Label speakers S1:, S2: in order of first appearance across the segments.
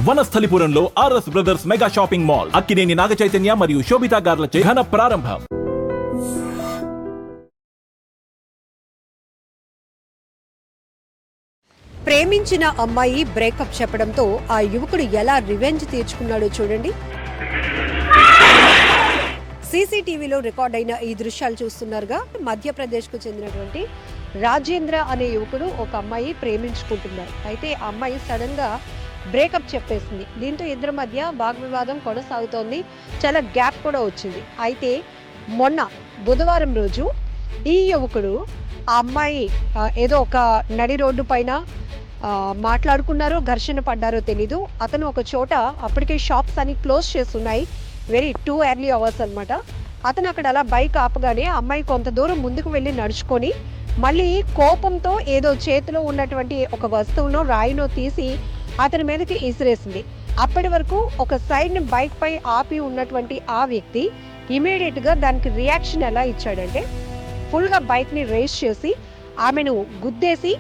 S1: వనస్థలిపురంలో RS brothers mega shopping mall Akkineni Naga Chaitanya మరియు శోభితా గార్లచే ఘన ప్రారంభం.
S2: ప్రేమించిన అమ్మాయి బ్రేకప్ చెప్పడంతో ఆ యువకుడు ఎలా రివెంజ్ తీర్చుకున్నాడో చూడండి. సీసీటీవీలో రికార్డ్ అయిన ఈ దృశ్యాలు చూస్తున్నారుగా. మధ్యప్రదేశ్కు చెందినటువంటి రాజేంద్ర అనే యువకుడు ఒక అమ్మాయి ప్రేమించుకుంటున్నారు. అయితే ఆ అమ్మాయి సడన్ గా బ్రేకప్ చెప్పేసింది. దీంతో ఇద్దరి మధ్య వాగ్వివాదం కొనసాగుతోంది. చాలా గ్యాప్ కూడా వచ్చింది. అయితే మొన్న బుధవారం రోజు ఈ యువకుడు ఆ అమ్మాయి ఏదో ఒక నడి రోడ్డు పైన మాట్లాడుకున్నారో ఘర్షణ పడ్డారో తెలీదు. అతను ఒక చోట అప్పటికే షాప్స్ అన్ని క్లోజ్ చేస్తున్నాయి. వెరీ 2 early hours అనమాట. అతను అక్కడ అలా బైక్ ఆపగానే అమ్మాయి కొంత దూరం ముందుకు వెళ్ళి నడుచుకొని మళ్ళీ కోపంతో ఏదో చేతిలో ఉన్నటువంటి ఒక వస్తువునో రాయినో తీసి అతని మీదకి ఇసిరేసింది. అప్పటి వరకు ఒక సైడ్ని బైక్ పై ఆపి ఉన్నటువంటి ఆ వ్యక్తి ఇమీడియట్గా దానికి రియాక్షన్ ఎలా ఇచ్చాడంటే ఫుల్గా బైక్ని రేస్ చేసి ఆమెను గుద్దేసి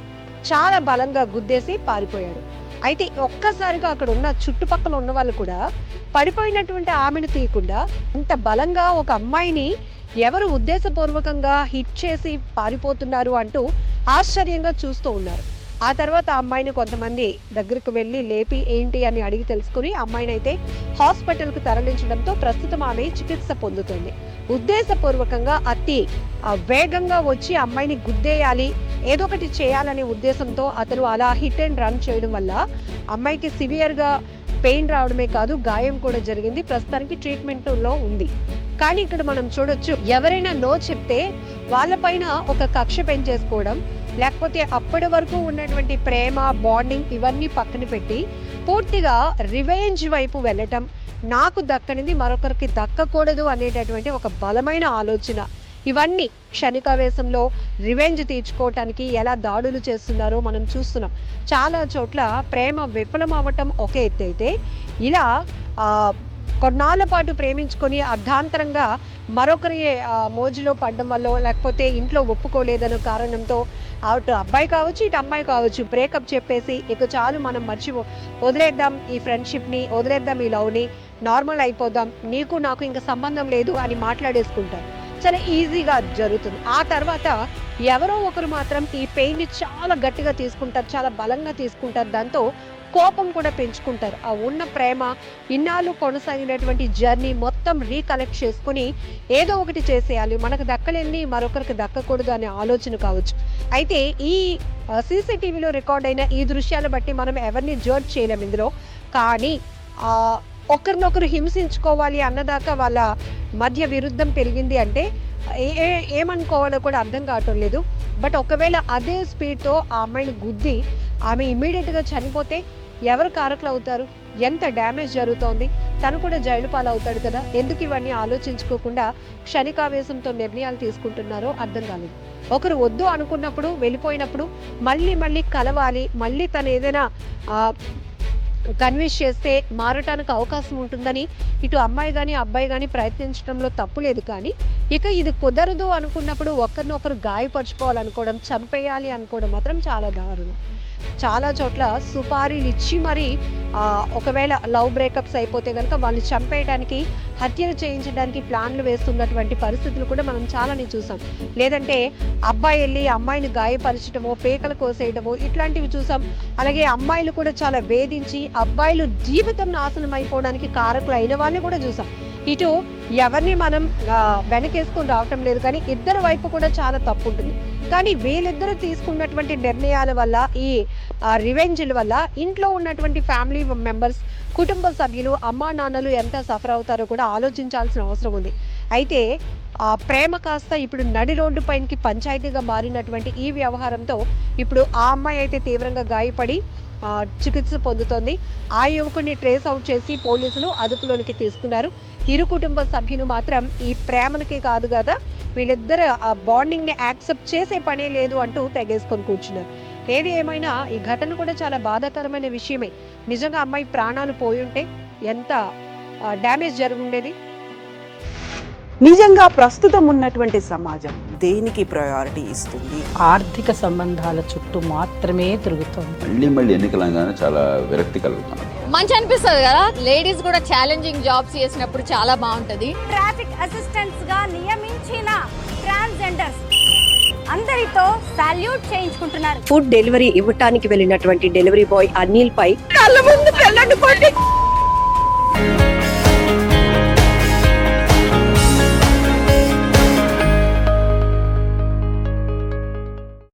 S2: చాలా బలంగా గుద్దేసి పారిపోయాడు. అయితే ఒక్కసారిగా అక్కడ ఉన్న చుట్టుపక్కల ఉన్న వాళ్ళు కూడా పడిపోయినటువంటి ఆమెను తీయకుండా అంత బలంగా ఒక అమ్మాయిని ఎవరు ఉద్దేశపూర్వకంగా హిట్ చేసి పారిపోతున్నారు అంటూ ఆశ్చర్యంగా చూస్తూ ఉన్నారు. ఆ తర్వాత ఆ అమ్మాయిని కొంతమంది దగ్గరకు వెళ్ళి లేపి ఏంటి అని అడిగి తెలుసుకుని అమ్మాయిని అయితే హాస్పిటల్కు తరలించడంతో ప్రస్తుతం ఆమె చికిత్స పొందుతుంది. ఉద్దేశపూర్వకంగా అతి వేగంగా వచ్చి అమ్మాయిని గుద్దేయాలి, ఏదో ఒకటి చేయాలనే ఉద్దేశంతో అతను అలా హిట్ అండ్ రన్ చేయడం వల్ల అమ్మాయికి సివియర్గా పెయిన్ రావడమే కాదు గాయం కూడా జరిగింది. ప్రస్తుతానికి ట్రీట్మెంట్లో ఉంది. కానీ ఇక్కడ మనం చూడొచ్చు, ఎవరైనా నో చెప్తే వాళ్ళపైన ఒక కక్ష పెంచేసుకోవడం, లేకపోతే అప్పటి వరకు ఉన్నటువంటి ప్రేమ బాండింగ్ ఇవన్నీ పక్కన పెట్టి పూర్తిగా రివెంజ్ వైపు వెళ్ళటం, నాకు దక్కనిది మరొకరికి దక్కకూడదు అనేటటువంటి ఒక బలమైన ఆలోచన. ఇవన్నీ క్షణికావేశంలో రివెంజ్ తీర్చుకోవటానికి ఎలా దాడులు చేస్తున్నారో మనం చూస్తున్నాం. చాలా చోట్ల ప్రేమ విఫలం అవ్వటం ఒక ఎత్తు అయితే, ఇలా కొన్నాళ్ళ పాటు ప్రేమించుకొని అర్ధాంతరంగా మరొకరి మోజులో పడడం వల్ల, లేకపోతే ఇంట్లో ఒప్పుకోలేదన్న కారణంతో అటు అబ్బాయి కావచ్చు ఇటు అమ్మాయి కావచ్చు బ్రేకప్ చెప్పేసి ఇక చాలు మనం వదిలేద్దాం ఈ ఫ్రెండ్షిప్ని, వదిలేద్దాం ఈ లవ్ని, నార్మల్ అయిపోదాం, నీకు నాకు ఇంకా సంబంధం లేదు అని మాట్లాడేసుకుంటారు. చాలా ఈజీగా జరుగుతుంది. ఆ తర్వాత ఎవరో ఒకరు మాత్రం ఈ పెయిన్ని చాలా గట్టిగా తీసుకుంటారు, చాలా బలంగా తీసుకుంటారు. దాంతో కోపం కూడా పెంచుకుంటారు. ఆ ఉన్న ప్రేమ, ఇన్నాళ్ళు కొనసాగినటువంటి జర్నీ మొత్తం రీకలెక్ట్ చేసుకుని ఏదో ఒకటి చేసేయాలి, మనకు దక్కలేని మరొకరికి దక్కకూడదు అనే ఆలోచన కావచ్చు. అయితే ఈ సీసీటీవీలో రికార్డ్ అయిన ఈ దృశ్యాలు బట్టి మనం ఎవరిని జడ్జ్ చేయలేం ఇందులో. కానీ ఒకరినొకరు హింసించుకోవాలి అన్నదాకా వాళ్ళ మధ్య విరుద్ధం పెరిగింది అంటే ఏమనుకోవాలో కూడా అర్థం కావటం లేదు. బట్ ఒకవేళ అదే స్పీడ్తో ఆ అమ్మాయిని గుద్ది ఆమె ఇమ్మీడియట్గా చనిపోతే ఎవరు కారకులు అవుతారు? ఎంత డ్యామేజ్ జరుగుతోంది? తను కూడా జైలు పాలవుతాడు కదా. ఎందుకు ఇవన్నీ ఆలోచించుకోకుండా క్షణికావేశంతో నిర్ణయాలు తీసుకుంటున్నారో అర్థం కాలేదు. ఒకరు వద్దు అనుకున్నప్పుడు వెళ్ళిపోయినప్పుడు మళ్ళీ కలవాలి, మళ్ళీ తను ఏదైనా కన్విన్స్ చేస్తే మారటానికి అవకాశం ఉంటుందని ఇటు అమ్మాయి కానీ అబ్బాయి కానీ ప్రయత్నించడంలో తప్పు లేదు. కానీ ఇక ఇది కుదరదు అనుకున్నప్పుడు ఒకరినొకరు గాయపరుచుకోవాలనుకోవడం, చంపేయాలి అనుకోవడం మాత్రం చాలా దారుణం. చాలా చోట్ల సుపారీలు ఇచ్చి మరి ఒకవేళ లవ్ బ్రేకప్స్ అయిపోతే కనుక వాళ్ళు చంపేయడానికి, హత్యలు చేయించడానికి ప్లాన్లు వేస్తున్నటువంటి పరిస్థితులు కూడా మనం చాలానే చూసాం. లేదంటే అబ్బాయి వెళ్ళి అమ్మాయిని గాయపరచడమో, పేకలు కోసేయడమో ఇట్లాంటివి చూసాం. అలాగే అమ్మాయిలు కూడా చాలా వేధించి అబ్బాయిలు జీవితం నాశనం అయిపోవడానికి కారకులు అయిన వాళ్ళని కూడా చూసాం. ఇటు ఎవరిని మనం వెనకేసుకొని రావటం లేదు, కానీ ఇద్దరు వైపు కూడా చాలా తప్పు ఉంటుంది. కానీ వీళ్ళిద్దరూ తీసుకున్నటువంటి నిర్ణయాల వల్ల, ఈ రివెంజ్ల వల్ల ఇంట్లో ఉన్నటువంటి ఫ్యామిలీ మెంబర్స్, కుటుంబ సభ్యులు, అమ్మా నాన్నలు ఎంత సఫర్ అవుతారో కూడా ఆలోచించాల్సిన అవసరం ఉంది. అయితే ప్రేమ కాస్త ఇప్పుడు నడి రోడ్డు పైనకి పంచాయతీగా మారినటువంటి ఈ వ్యవహారంతో ఇప్పుడు ఆ అమ్మాయి అయితే తీవ్రంగా గాయపడి చికిత్స పొందుతోంది. ఆ యువకుడిని ట్రేస్ అవుట్ చేసి పోలీసులు అదుపులోనికి తీసుకున్నారు. ఇరు కుటుంబ సభ్యులు మాత్రం ఈ ప్రేమలకి కాదు కదా, వీళ్ళిద్దరు ఆ బాండింగ్ని యాక్సెప్ట్ చేసే పనే లేదు అంటూ తెగేసుకొని కూర్చున్నారు. ఏది ఏమైనా ఈ ఘటన కూడా చాలా బాధాకరమైన విషయమే. నిజంగా అమ్మాయి ప్రాణాలు పోయి ఉంటే ఎంత డ్యామేజ్ జరుగుండేది.
S3: నిజంగా ప్రస్తుతం ఉన్నటువంటి సమాజం దేనికి ప్రయారిటీ ఇస్తుంది?
S4: ఆర్థిక సంబంధాల చుట్టూ మాత్రమే తిరుగుతోంది.
S5: మళ్ళీ ఎన్నికలంగానే చాలా విరక్తి కలుగుతున్నాం.
S6: మంచి అనిపిస్తుంది కదా, లేడీస్ కూడా ఛాలెంజింగ్ జాబ్స్ చేసినప్పుడు చాలా బాగుంటది.
S7: ట్రాఫిక్ అసిస్టెంట్స్ గా నియమించిన ట్రాన్స్జెండర్స్ అందరితో సాల్యూట్ చేయించుకుంటున్నారు.
S2: ఫుడ్ డెలివరీ ఇవ్వటానికి వెళ్ళినటువంటి డెలివరీ బాయ్ అనిల్ పై కళ్ళ ముందు